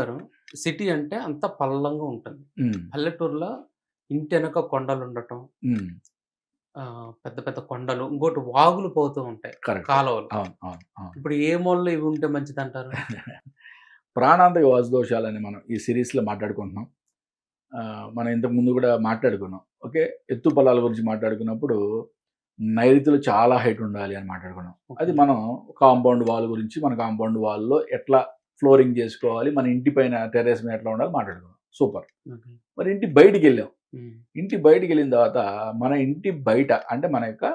గురువుగారు, సిటీ అంటే అంతా పల్లంగా ఉంటుంది. హ్మ్. పల్లెటూరులో ఇంటెనక కొండలుండటం, హ్మ్. పెద్ద పెద్ద కొండలు, ఇంకోటి వాగులు పోతూ ఉంటాయి, కరెక్టే. కాలువలు. అవును. అవును. అవును. ఇప్పుడు ఏ మూలలో ఇవి ఉంటే మంచిదంటారు? ప్రాణాంతక వాసుదోషాలని మనం ఈ సీరీస్‌లో మాట్లాడుకుంటున్నాం. మనం ఇంతకు ముందు కూడా మాట్లాడుకున్నాం. ఓకే. ఎత్తు పొలాల గురించి మాట్లాడుకున్నప్పుడు నైరుతిలో చాలా హైట్ ఉండాలి అని మాట్లాడుకున్నాం. అది ఓకే. మనం కాంపౌండ్ వాల్ గురించి మన కాంపౌండ్ వాల్‌లో ఎట్లా ఫ్లోరింగ్ చేసుకోవాలి, మన ఇంటి పైన టెర్రస్ మీద ఎట్లా ఉండాలో మాట్లాడుకున్నాం. సూపర్. ఓకే. మరి ఇంటి బయటికెళ్ళాం. హ్మ్. ఇంటి బయటికెళ్ళిన తర్వాత మన ఇంటి బయట అంటే మన యొక్క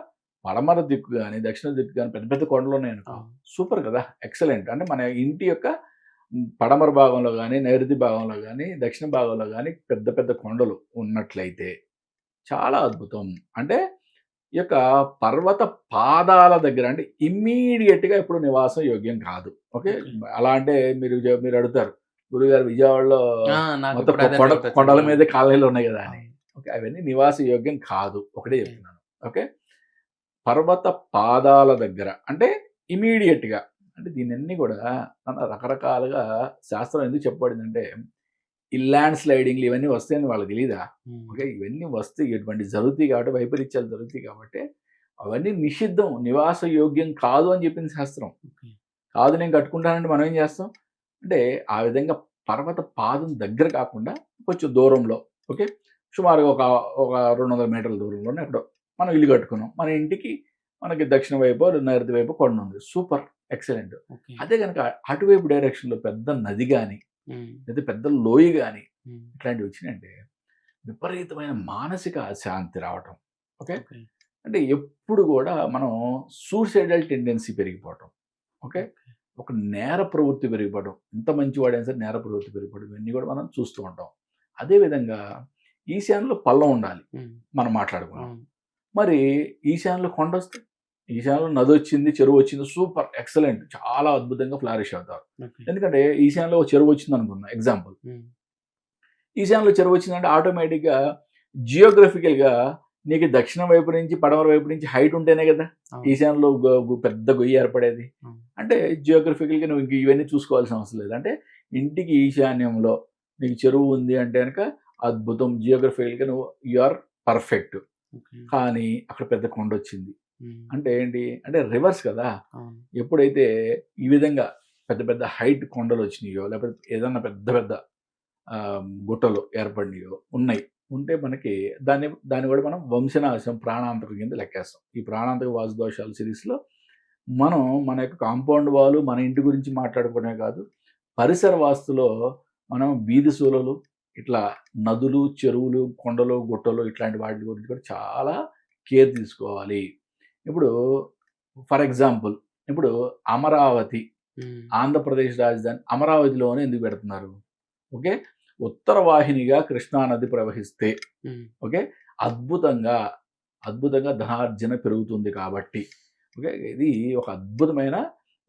పడమర దిక్కు గాని, దక్షిణ దిక్కు గాని పెద్ద పెద్ద కొండలున్నాయనుకో అవును. సూపర్ కదా! ఎక్సలెంట్. అంటే మన ఇంటి యొక్క పడమర భాగంలో గాని, నైరుతి భాగంలో గాని, దక్షిణ భాగంలో గాని పెద్ద పెద్ద కొండలు ఉన్నట్లయితే చాలా అద్భుతం. అంటే ఈ యొక్క పర్వత పాదాల దగ్గర అంటే ఇమ్మీడియేట్‌గా ఇప్పుడు నివాసం యోగ్యం కాదు. ఓకే. ఓకే. అలా అంటే మీరు అడుగుతారు. గురువుగారు విజయవాడలో ఆ! మొత్తం నాకిప్పుడు అదే కొండల డౌటొచ్చింది. మీదే కాలనీలు ఉన్నాయి గదా! అని. అవును. ఓకే. అవన్నీ నివాస యోగ్యం కాదు. ఒకటే ఓకే. చెప్తున్నాను. ఓకే. పర్వత పాదాల దగ్గర అంటే ఇమ్మీడియేట్‌గా అంటే దీన్నన్నీ గూడా మన రకరకాలుగా శాస్త్రం ఎందుకు చెప్పబడిందంటే ఈ ల్యాండ్ స్లైడింగ్‌లు ఇవన్నీ వస్తాయని వాళ్ళకి తెలీదా? హ్మ్. ఓకే. ఇవన్నీ వస్తాయి. ఇటువంటివి జరుగుతాయి కాబట్టి వైపరీత్యాలు జరుగుతాయి కాబట్టి అవన్నీ నిషిద్ధం. నివాస యోగ్యం కాదు అని చెప్పింది శాస్త్రం. ఓకే. కాదు నేను కట్టుకుంటానంటే మనం ఏం చేస్తాం? అంటే ఆ విధంగా పర్వత పాదం దగ్గర కాకుండా కొంచెం దూరంలో ఓకే. సుమారుగా ఒక 200 మీటర్ల దూరంలోనే ఎక్కడో మనం ఇల్లు కట్టుకున్నాం. మన ఇంటికి మనకి దక్షిణ వైపో, నైరుతి వైపో కొండుంది. సూపర్. ఎక్సలెంట్. ఓకే. అదే గనక అటువైపు డైరెక్షన్‌లో పెద్ద నది గాని, హ్మ్. లేదా పెద్ద లోయ గాని హ్మ్. ఇట్లాంటివి వచ్చినాయంటే విపరీతమైన మానసిక అశాంతి రావటం. ఓకే. ఓకే. అంటే ఎప్పుడు గూడా మనం సూసైడల్ టెండెన్సీ పెరిగిపోవటం. ఓకే. ఓకే. ఒక నేర ప్రవృత్తి పెరిగిపోవడం. ఎంత మంచివాడైనా సరే నేర ప్రవృత్తి పెరిగిపోవడం. ఇవన్నీ గూడా మనం చూస్తూ ఉంటాం. అదే విధంగా ఈశాన్యంలో పల్లం ఉండాలి. హ్మ్. మనం మాట్లాడుకున్నాం. అవును. మరి ఈశాన్యంలో కొండొస్తే? ఈశాన్యంలో నదొచ్చింది, చెరువొచ్చింది. సూపర్! ఎక్సలెంట్! చాలా అద్భుతంగా ఫ్లారిష్ అవుతారు. ఓకే. ఎందుకంటే ఈశాన్యంలో ఒక చెరువొచ్చిందనుకుందాం ఎగ్జాంపుల్. హ్మ్. ఈశాన్యంలో చెరువొచ్చిందంటే ఆటోమేటిక్‌గా జియోగ్రఫికల్‌గా నీకు దక్షిణం వైపు నుంచి, పడమర వైపు నుంచి హైట్ ఉంటేనే గదా! అవును. ఈశాన్యంలో పెద్ద గొయ్యి ఏర్పడేది. అవును. అంటే జియోగ్రఫికల్‌గా నువ్వు ఇంక ఇవన్నీ చూసుకోవాల్సిన అవసరం లేదు. అంటే ఇంటికి ఈశాన్యంలో నీకు చెరువు ఉంది అంటే గనక అద్భుతం. జియోగ్రఫికల్‌గా యూ ఆర్ పర్ఫెక్ట్. ఓకే. కానీ అక్కడ పెద్ద కొండొచ్చింది. హ్మ్. అంటే ఏంటి? అంటే రివర్స్ కదా! అవును. ఎప్పుడైతే ఈ విధంగా పెద్ద పెద్ద హైట్ కొండలొచ్చినాయో, లేకపోతే ఏదన్నా పెద్ద పెద్ద గుట్టలు ఏర్పడినాయో ఉన్నాయి. ఉంటే మనకి దాన్ని కూడా మనం వంశనాశం, ప్రాణాంతకం కింద లెక్కేస్తాం. ఈ ప్రాణాంతక వాస్తు దోషాల సిరీస్‌లో మనం మన యొక్క కాంపౌండ్ వాల్, మన ఇంటి గురించి మాట్లాడుకోవడమే కాదు, పరిసర వాస్తులో మనం వీధి సూలలు, ఇట్లా నదులు, చెరువులు, కొండలు, గుట్టలు ఇట్లాంటి వాటి గురించి కూడా చాలా కేర్ తీసుకోవాలి. ఇప్పుడు ఫర్ ఎగ్జాంపుల్ ఇప్పుడు అమరావతి, హ్మ్. ఆంధ్రప్రదేశ్ రాజధాని అమరావతిలోనే ఎందుకు పెడుతున్నారు? ఓకే. ఉత్తర వాహినిగా కృష్ణా నది ప్రవహిస్తే హ్మ్. ఓకే. అద్భుతంగా, అద్భుతంగా ధనార్జన పెరుగుతుంది కాబట్టి. ఓకే. ఇది ఒక అద్భుతమైన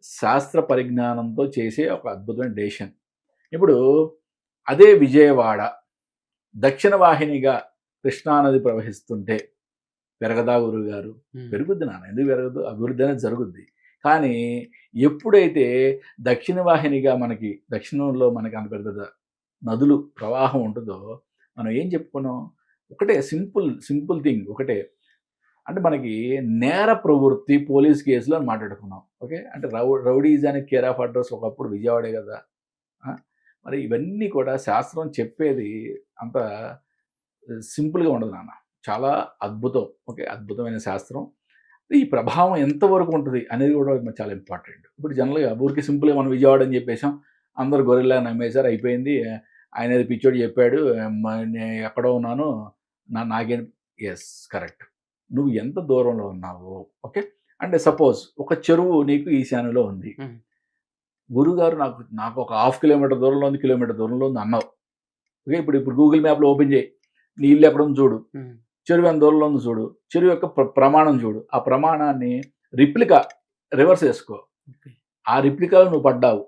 శాస్త్ర పరిజ్ఞానంతో చేసే ఒక అద్భుతమైన డెసిషన్. ఇప్పుడు అదే విజయవాడ దక్షిణ వాహినిగా కృష్ణా నది ప్రవహిస్తుంటే పెరగదా గురువుగారు? హ్మ్. పెరుగుద్ది నాన్న. ఎందుకు పెరగదు? అభివృద్ధి అనేది జరుగుద్ది. కానీ ఎప్పుడైతే దక్షిణ వాహినిగా మనకి దక్షిణంలో మనకి అంత పెద్ద పెద్ద నదులు ప్రవాహం ఉంటుందో, మనం ఏం చెప్పుకున్నాం? ఒకటే సింపుల్ థింగ్ ఒకటే. అంటే మనకి నేర ప్రవృత్తి పోలీస్ కేసులు అని మాట్లాడుకున్నాం. ఓకే. అంటే రౌడీయిజానికి కేర్ ఆఫ్ అడ్రస్ ఒకప్పుడు విజయవాడే గదా! ఆ! మరి ఇవన్నీ కూడా శాస్త్రం చెప్పేది అంత సింపుల్‌గా ఉండదు నాన్న. చాలా అద్భుతం. ఓకే. అద్భుతమైన శాస్త్రం. ఈ ప్రభావం ఎంతవరకు ఉంటది అనేది గూడా చాలా ఇంపార్టెంట్. ఇప్పుడు జనరల్‌గా ఊరికే సింపుల్‌గా మనం విజయవాడ అని జెప్పేసాం. అందరూ గొర్రెల్లా నమ్మేసారు. అయిపోయింది. ఆయనేదో పిచ్చోడు జెప్పాడు. నేను ఎక్కడో ఉన్నాను. నాకేం యెస్. కరెక్ట్. నువ్వు ఎంత దూరంలో ఉన్నావు. ఓకే. అంటే సపోజ్ ఒక చెరువు నీకు ఈశాన్యంలో ఉంది. హ్మ్. గురువుగారు నాకు ఒక హాఫ్ కిలోమీటర్ దూరంలో ఉంది, కిలోమీటర్ దూరంలో ఉంది అన్నావు. ఓకే. ఇప్పుడు గూగుల్ మ్యాప్‌లో ఓపెన్ జెయి. నీ ఇల్లు ఎక్కడుందో చూడు. హ్మ్. చెరువు ఎంత దూరంలో ఉందో చూడు. చెరువు యొక్క ప్రమాణం చూడు. ఆ ప్రమాణాన్ని రిప్లికా రివర్స్ చేసుకో. ఓకే. ఆ రిప్లికాలో నువ్వు పడ్డావు.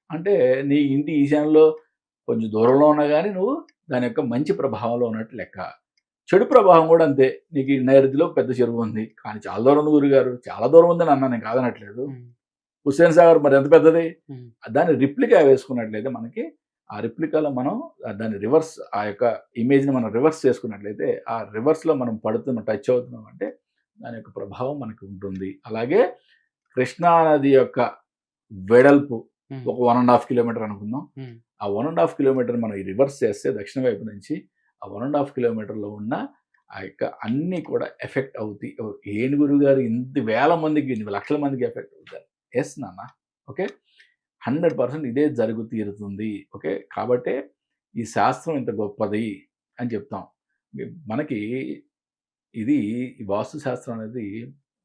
అంటే నీ ఇంటి ఈశాన్యంలో కొంచెం దూరంలో ఉన్నా గాని నువ్వు దాని యొక్క మంచి ప్రభావంలో ఉన్నట్టు లెక్క. చెడు ప్రభావం కూడా అంతే. నీకు ఈ నైరుతిలో పెద్ద చెరువు ఉంది. కానీ చాలా దూరం ఉంది గురుగారు. చాలా దూరం ఉందని అన్నాను. నేను కాదనట్లేదు. హ్మ్. హుస్సేన్ సాగర్ మరి ఎంత పెద్దది? హ్మ్. దాన్ని రిప్లికా వేసుకున్నట్లయితే మనకి ఆ రిప్లికాలో మనం దాన్ని రివర్స్ ఆ యొక్క ఇమేజ్‌ని మనం రివర్స్ చేసుకున్నట్లయితే, ఆ రివర్స్‌లో మనం పడుతున్నాం, టచ్ అవుతున్నాం అంటే దాని యొక్క ప్రభావం మనకు ఉంటుంది. అలాగే కృష్ణా నది యొక్క వెడల్పు హ్మ్. ఒక 1½ కిలోమీటర్ అనుకుందాం. హ్మ్. ఆ 1½ కిలోమీటర్ మనం ఈ రివర్స్ చేస్తే దక్షిణ వైపు నుంచి ఆ 1½ కిలోమీటర్‌లో ఉన్న ఆ యొక్క అన్నీ కూడా ఎఫెక్ట్ అవుతాయి. ఏంటి గురువుగారు ఇంత వేల మందికి, ఇన్ని లక్షల మందికి ఎఫెక్ట్ అవుతారు. యెస్ నాన్న. ఓకే. 100% ఇదే జరుగు తీరుతుంది. ఓకే. కాబట్టే ఈ శాస్త్రం ఇంత గొప్పది అని చెప్తాం. మనకి ఇది ఈ వాస్తు శాస్త్రం అనేది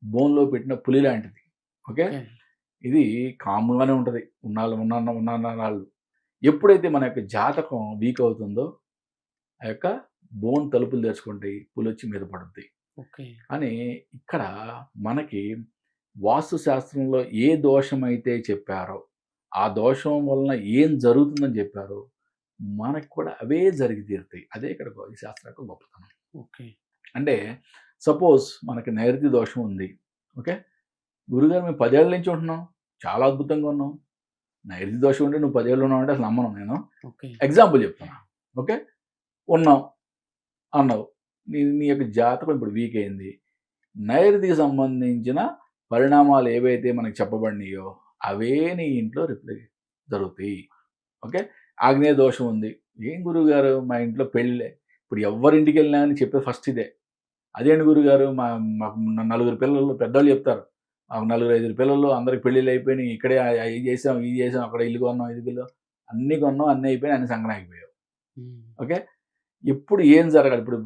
బోన్‌లో పెట్టిన పులి లాంటిది. ఓకే. ఓకే. ఇది కామ్‌గానే ఉంటది. ఉన్నన్నాళ్ళు. ఎప్పుడైతే మన యొక్క జాతకం వీక్ అవుతుందో, ఆ యొక్క బోన్ తలుపులు తెరుచుకుంటాయి. పులొచ్చి మీద పడుద్ది. ఓకే. కానీ ఇక్కడ మనకి వాస్తు శాస్త్రంలో ఏ దోషమైతే చెప్పారో, ఆ దోషం వలన ఏం జరుగుతుందని చెప్పారో, మనకు కూడా అవే జరిగి తీరుతాయి. అదే ఇక్కడ ఈ శాస్త్రం యొక్క గొప్పతనం. ఓకే. అంటే సపోజ్ మనకి నైరుతి దోషం ఉంది. ఓకే. గురుగారు మేము 10 ఏళ్ల నుంచి ఉంటున్నాం. చాలా అద్భుతంగా ఉన్నాం. నైరుతి దోషం ఉండి నువ్వు 10 ఏళ్ళు ఉన్నావంటే అసలు నమ్మను నేను. ఓకే. ఎగ్జాంపుల్ చెప్తున్నా. ఓకే. ఉన్నాం అన్నావు. నీ నీ యొక్క జాతకం ఇప్పుడు వీక్ అయింది. నైరుతికి సంబంధించిన పరిణామాలు ఏవైతే మనకు చెప్పబడినాయో అవే నీ ఇంట్లో జరుగుతాయి. ఓకే. ఆగ్నేయ దోషం ఉంది. ఏం గురువుగారు మా ఇంట్లో పెళ్ళే. ఇప్పుడు ఎవ్వరింటికెళ్ళినా అని చెప్పేది ఫస్ట్ ఇదే. అదేంటి గురువుగారు మాకు నలుగురు పిల్లలు పెద్దోళ్ళు చెప్తారు. మాకు నలుగురు, ఐదుగురు పిల్లలు అందరికి పెళ్ళిళ్ళు అయిపోయినాయి. ఇక్కడే అయి చేసాం, ఇది చేసాం, అక్కడ ఇల్లు కొన్నాం, ఇది అన్నీ కొన్నాం, అన్నీ అయిపోయినాయి, అన్ని సంకనాగిపోయావు. హ్మ్. ఓకే. ఇప్పుడు ఏం జరగాలి? ఇప్పుడు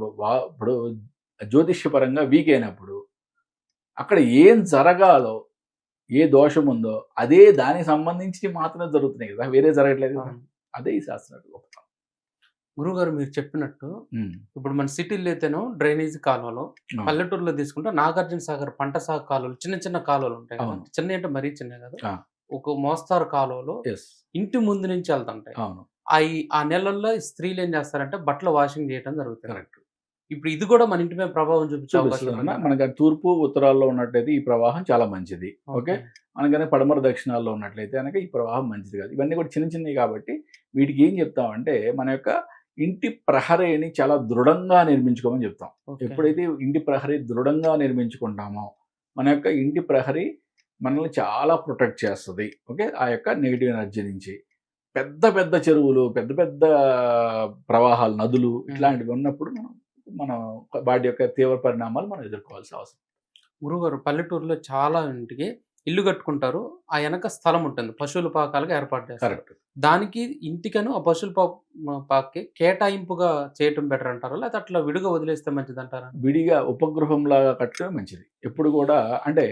జ్యోతిష్యపరంగా వీక్ అయినప్పుడు అక్కడ ఏం జరగాలో, ఏ దోషం ఉందో అదే దానికి సంబంధించి మాత్రమే జరుగుతున్నాయి కదా! వేరే జరగట్లేదు కదా! అవును. అదే ఈ శాస్త్రం గొప్పతనం. గురువుగారు మీరు చెప్పినట్టు హ్మ్. ఇప్పుడు మన సిటీలో అయితేనో డ్రైనేజీ కాలువలు, అవును. పల్లెటూరులో తీసుకుంటే నాగార్జున సాగర్ పంట సాగు కాలువలు చిన్న చిన్న కాలువలు ఉంటాయి కదా! అవును. చిన్నయి అంటే మరీ చిన్నవి కాదు. ఆ! ఒక మోస్తారు కాలువలు యెస్. ఇంటి ముందు నుంచి ఎళ్తుంటాయి. అవును. ఆ నెలల్లో స్త్రీలేం చేస్తారంటే బట్టలు వాషింగ్ చేయటం జరుగుతది. కరెక్ట్. ఇప్పుడు ఇది కూడా మన ఇంటి మీద ప్రభావం చూపించే అవకాశం చూపిస్తదన్న. ఉందంటారా? మనకి తూర్పు, ఉత్తరాల్లో ఉన్నట్టయితే ఈ ప్రవాహం చాలా మంచిది. ఓకే. ఓకే. మనకని పడమర, దక్షిణాల్లో ఉన్నట్లయితే గనక ఈ ప్రవాహం మంచిది కాదు. ఇవన్నీ కూడా చిన్న చిన్నవి కాబట్టి వీటికి ఏం చెప్తామంటే మన యొక్క ఇంటి ప్రహరీని చాలా దృఢంగా నిర్మించుకోమని చెప్తాం. ఓకే. ఎప్పుడైతే ఇంటి ప్రహరీ దృఢంగా నిర్మించుకుంటామో మన యొక్క ఇంటి ప్రహరీ మనల్ని చాలా ప్రొటెక్ట్ చేస్తది. ఓకే. ఆ యొక్క నెగెటివ్ ఎనర్జీ నుంచి. పెద్ద పెద్ద చెరువులు, పెద్ద పెద్ద ప్రవాహాలు, నదులు ఇట్లాంటివి ఉన్నప్పుడు మనం వాటి యొక్క తీవ్ర పరిణామాలు మనం ఎదుర్కోవాల్సిన అవసరం. గురువుగారు పల్లెటూరులో చాలా ఇంటికి ఇల్లు కట్టుకుంటారు. ఆ ఎనక స్థలం ఉంటుంది. పశువుల పాకాలుగా ఏర్పాటు చేస్తారు. కరెక్ట్. దానికి ఇంటికను ఆ పశువుల పాకకి కేటాయింపుగా చేయటం బెటర్ అంటారా? లేకపోతే అట్లా విడిగా వదిలేస్తే మంచిదంటారా? విడిగా ఉపగృహంలాగా కట్టడం మంచిది. ఎప్పుడు కూడా అంటే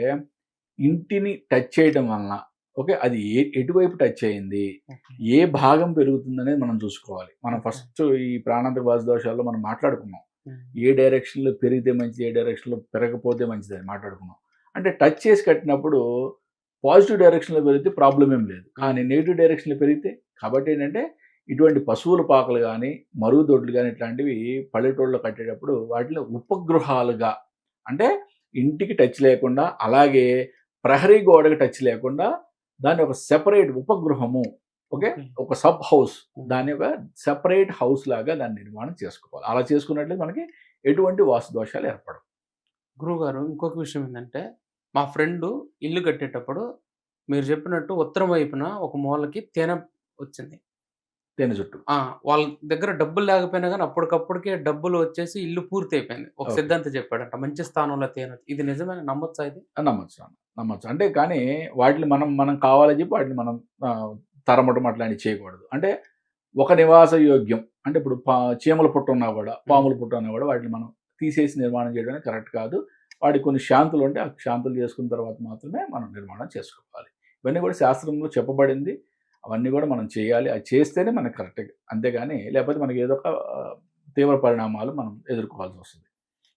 ఇంటిని టచ్ చేయడం వలన ఓకే. అది ఎటువైపు టచ్ అయింది, ఓకే. ఏ భాగం పెరుగుతుందనేది మనం చూసుకోవాలి. మనం ఓకే. ఫస్ట్ ఈ ప్రాణాంతక వాస్తు దోషాల్లో మనం మాట్లాడుకున్నాం. హ్మ్. ఏ డైరెక్షన్‌లో పెరిగితే మంచిది, ఏ డైరెక్షన్‌లో పెరగకపోతే మంచిదని మాట్లాడుకున్నాం. అంటే టచ్ చేసి కట్టినప్పుడు పాజిటివ్ డైరెక్షన్‌లో పెరిగితే ప్రాబ్లమ్ ఏం లేదు. కానీ నెగెటివ్ డైరెక్షన్‌లో పెరిగితే కాబట్టి ఏంటంటే ఇటువంటి పశువుల పాకలు గానీ, మరుగుదొడ్లు గానీ ఇట్లాంటివి పల్లెటూరులో కట్టేటప్పుడు వాటిని ఉపగృహాలుగా అంటే ఇంటికి టచ్ లేకుండా అలాగే ప్రహరీ గోడకి టచ్ లేకుండా దాన్ని ఒక సెపరేట్ ఉపగృహము ఓకే. ఓకే. ఒక సబ్ హౌస్ హ్మ్. దాన్ని ఒక సెపరేట్ హౌస్ లాగా దాన్ని నిర్మాణం చేసుకోవాలి. అలా చేసుకున్నట్లయితే మనకి ఎటువంటి వాస్తు దోషాలు ఏర్పడవు. గురువుగారు ఇంకొక విషయం ఏందంటే, మా ఫ్రెండు ఇల్లు కట్టేటప్పుడు మీరు చెప్పినట్టు ఉత్తరం వైపున ఒక మూలకి తేనె వచ్చింది. తేనె చుట్టూ. ఆ! వాళ్ళ దగ్గర డబ్బులు లేకపోయినా గాని అప్పటికప్పటికే డబ్బులు వచ్చేసి ఇల్లు పూర్తయిపోయింది. ఒక ఓకే. సిద్ధాంతి చెప్పాడంట. మంచి స్థానంలో తేనె ఇది నిజమేనా? నమ్మొచ్చా ఇది? నమ్మొచ్చు. నమ్మొచ్చు. అంటే కానీ వాటిని మనం కావాలని చెప్పి వాటిని మనం తరమడం అట్లాంటివి చేయకూడదు. అంటే ఒక నివాస యోగ్యం. అంటే ఇప్పుడు చీమల పుట్ట ఉన్నా కూడా, పాముల పుట్ట ఉన్నా కూడా వాటిని మనం తీసేసి నిర్మాణం చేయడం అనేది కరెక్ట్ కాదు. వాటికి కొన్ని శాంతులు ఉంటాయి. ఆ శాంతులు చేసుకున్న తర్వాత మాత్రమే మనం నిర్మాణం చేసుకోవాలి. ఇవన్నీ కూడా శాస్త్రంలో చెప్పబడింది. అవన్నీ కూడా మనం చేయాలి. అది చేస్తేనే మనకు కరెక్ట్. అంతేగాని లేకపోతే మనకి ఏదో ఒక తీవ్ర పరిణామాలు మనం ఎదుర్కోవాల్సొస్తది.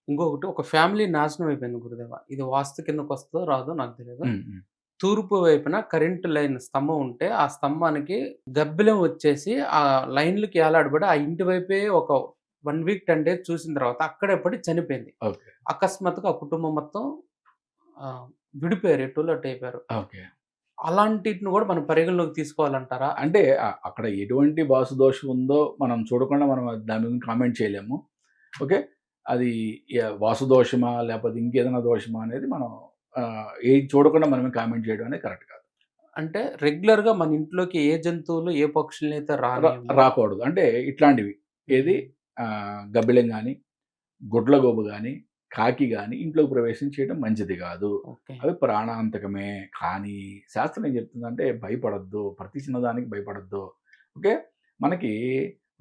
ఇంకొకటి ఒక ఫ్యామిలీ నాశనం అయిపోయింది గురుదేవ. ఇది వాస్తు కిందకొస్తదో రాదో నాకు తెలీదు. హ్మ్. హ్మ్. తూర్పు వైపున కరెంట్ లైన్ స్తంభం ఉంటే, ఆ స్తంభానికి గబ్బిలం వచ్చేసి ఆ లైన్‌లకి ఏలాడబడి ఆ ఇంటి వైపే ఒక 1 వీక్, 10 డేస్ చూసిన తర్వాత అక్కడే పడి చనిపోయింది. ఓకే. అకస్మాత్తుగా ఆ కుటుంబం మొత్తం విడిపోయారు. ఎటోళ్ళు అటు అయిపోయారు. ఓకే. అలాంటిటిని కూడా మనం పరిగణలోకి తీసుకోవాలంటారా? అంటే అక్కడ ఎటువంటి వాస్తు దోషం ఉందో మనం చూడకుండా మనం దాని మీద కామెంట్ చేయలేము. ఓకే. అది వాస్తు దోషమా? లేకపోతే ఇంకేదైనా దోషమా? అనేది మనం ఏది చూడకుండా మనమే కామెంట్ చేయడం అనేది కరెక్ట్ కాదు. అంటే రెగ్యులర్‌గా మన ఇంట్లోకి ఏ జంతువులు, ఏ పక్షులనైతే రానియమో. రాకూడదు. అంటే ఇట్లాంటివి. ఏది హుహు. గబ్బిలం గాని, గుడ్లగూబ గాని, కాకి గాని ఇంట్లోకి ప్రవేశం చేయడం మంచిది గాదు. ఓకే. అవి ప్రాణాంతకమే. కానీ శాస్త్రం ఏం చెప్తుందంటే భయపడొద్దు. ప్రతి చిన్నదానికి భయపడొద్దు. ఓకే. మనకి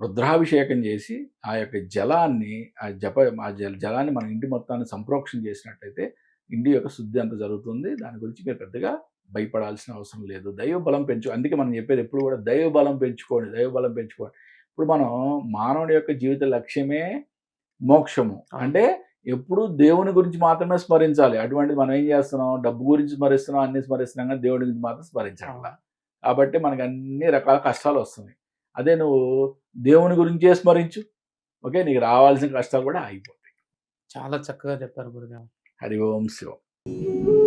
రుద్రాభిషేకం చేసి ఆ యొక్క జలాన్ని ఆ జలాన్ని మన ఇంటి మొత్తాన్ని సంప్రోక్షణ చేసినట్టయితే ఇంటి యొక్క శుద్ధి అంతా జరుగుతుంది. దాని గురించి మీరు పెద్దగా భయపడాల్సిన అవసరం లేదు. దైవ బలం అందుకే మనం చెప్పేది ఎప్పుడు కూడా దైవ బలం పెంచుకోండి. దైవ బలం పెంచుకోండి. ఇప్పుడు మనం మానవుడి యొక్క జీవిత లక్ష్యమే మోక్షము. అవును. అంటే ఎప్పుడూ దేవుని గురించి మాత్రమే స్మరించాలి. అటువంటిది మనం ఏం చేస్తున్నాం? డబ్బు గురించి స్మరిస్తున్నాం, అన్నీ స్మరిస్తున్నాం గానీ దేవుడి గురించి మాత్రం స్మరించట్లా. అవును. కాబట్టి మనకు అన్ని రకాల కష్టాలొస్తున్నాయి. అదే నువ్వు దేవుని గురించే స్మరించు. ఓకే. నీకు రావాల్సిన కష్టాలు కూడా ఆగిపోతాయి. చాలా చక్కగా చెప్పారు గురుగారు. హరి ఓం శివం.